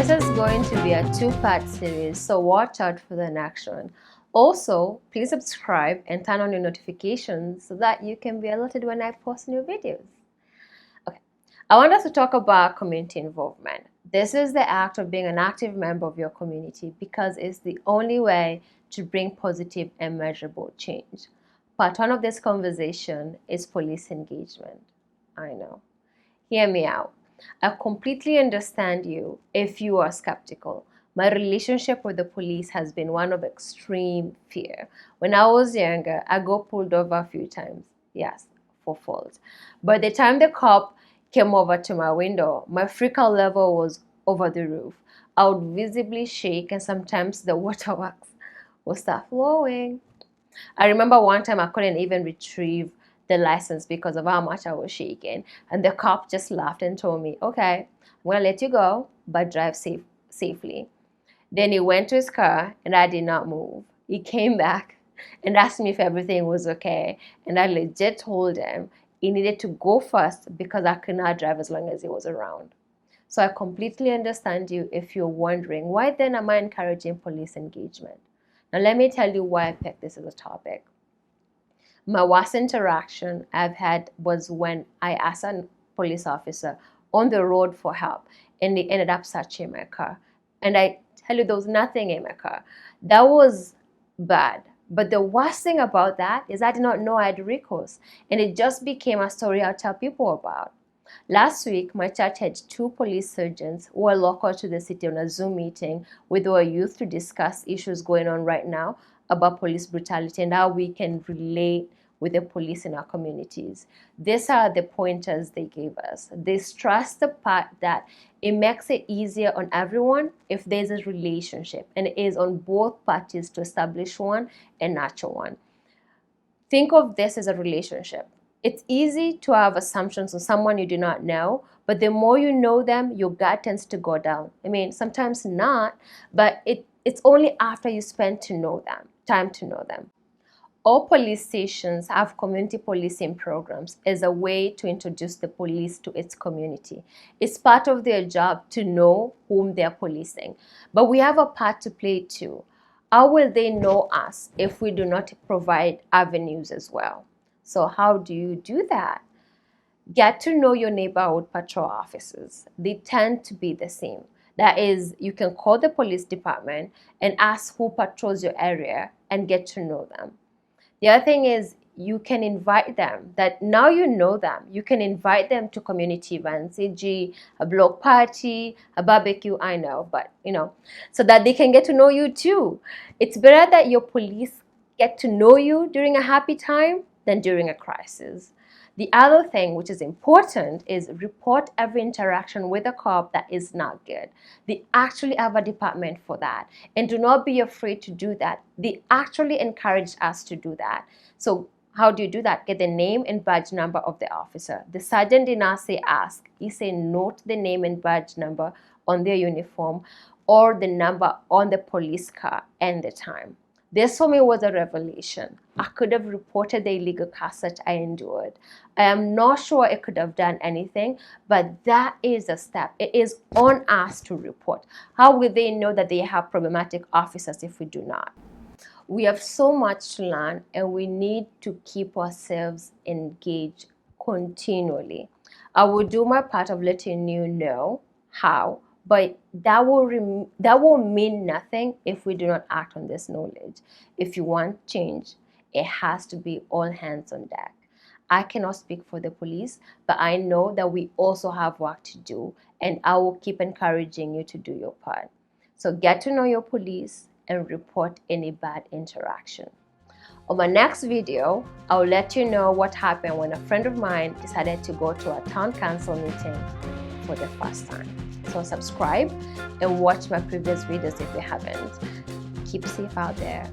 This is going to be a 2-part series, so watch out for the next one. Also, please subscribe and turn on your notifications so that you can be alerted when I post new videos. Okay, I want us to talk about community involvement. This is the act of being an active member of your community because it's the only way to bring positive and measurable change. Part 1 of this conversation is police engagement. I know. Hear me out. I completely understand you if you are skeptical. My relationship with the police has been one of extreme fear. When I was younger, I got pulled over a few times. Yes, for fault. By the time the cop came over to my window, my freak out level was over the roof. I would visibly shake and sometimes the waterworks would start flowing. I remember one time I couldn't even retrieve the license because of how much I was shaking. And the cop just laughed and told me, okay, I'm going to let you go, but drive safely. Then he went to his car and I did not move. He came back and asked me if everything was okay. And I legit told him he needed to go first because I could not drive as long as he was around. So I completely understand you if you're wondering, why then am I encouraging police engagement? Now let me tell you why I picked this as a topic. My worst interaction I've had was when I asked a police officer on the road for help and they ended up searching my car. And I tell you, there was nothing in my car. That was bad. But the worst thing about that is I did not know I had recourse. And it just became a story I'll tell people about. Last week, my church had 2 police surgeons who are local to the city on a Zoom meeting with our youth to discuss issues going on right now about police brutality and how we can relate with the police in our communities. These are the pointers they gave us. They stress the part that it makes it easier on everyone if there's a relationship, and it is on both parties to establish one and nurture one. Think of this as a relationship. It's easy to have assumptions on someone you do not know, but the more you know them, your guard tends to go down. I mean, sometimes not, but it's only after you spend time to know them. All police stations have community policing programs as a way to introduce the police to its community. It's part of their job to know whom they're policing. But we have a part to play too. How will they know us if we do not provide avenues as well? So how do you do that? Get to know your neighborhood patrol officers. They tend to be the same. That is, you can call the police department and ask who patrols your area and get to know them. The other thing is you can invite them, that now you know them, you can invite them to community events, e.g. a block party, a barbecue, I know, but so that they can get to know you too. It's better that your police get to know you during a happy time than during a crisis. The other thing which is important is report every interaction with a cop that is not good. They actually have a department for that. And do not be afraid to do that. They actually encourage us to do that. So how do you do that? Get the name and badge number of the officer. The sergeant did not say ask. He said note the name and badge number on their uniform or the number on the police car and the time. This for me was a revelation. I could have reported the illegal car search I endured. I am not sure it could have done anything, but that is a step. It is on us to report. How will they know that they have problematic officers if we do not? We have so much to learn and we need to keep ourselves engaged continually. I will do my part of letting you know how, but that will mean nothing if we do not act on this knowledge. If you want change, it has to be all hands on deck. I cannot speak for the police, but I know that we also have work to do, and I will keep encouraging you to do your part. So get to know your police and report any bad interaction. On my next video, I'll let you know what happened when a friend of mine decided to go to a town council meeting for the first time. So subscribe and watch my previous videos if you haven't. Keep safe out there.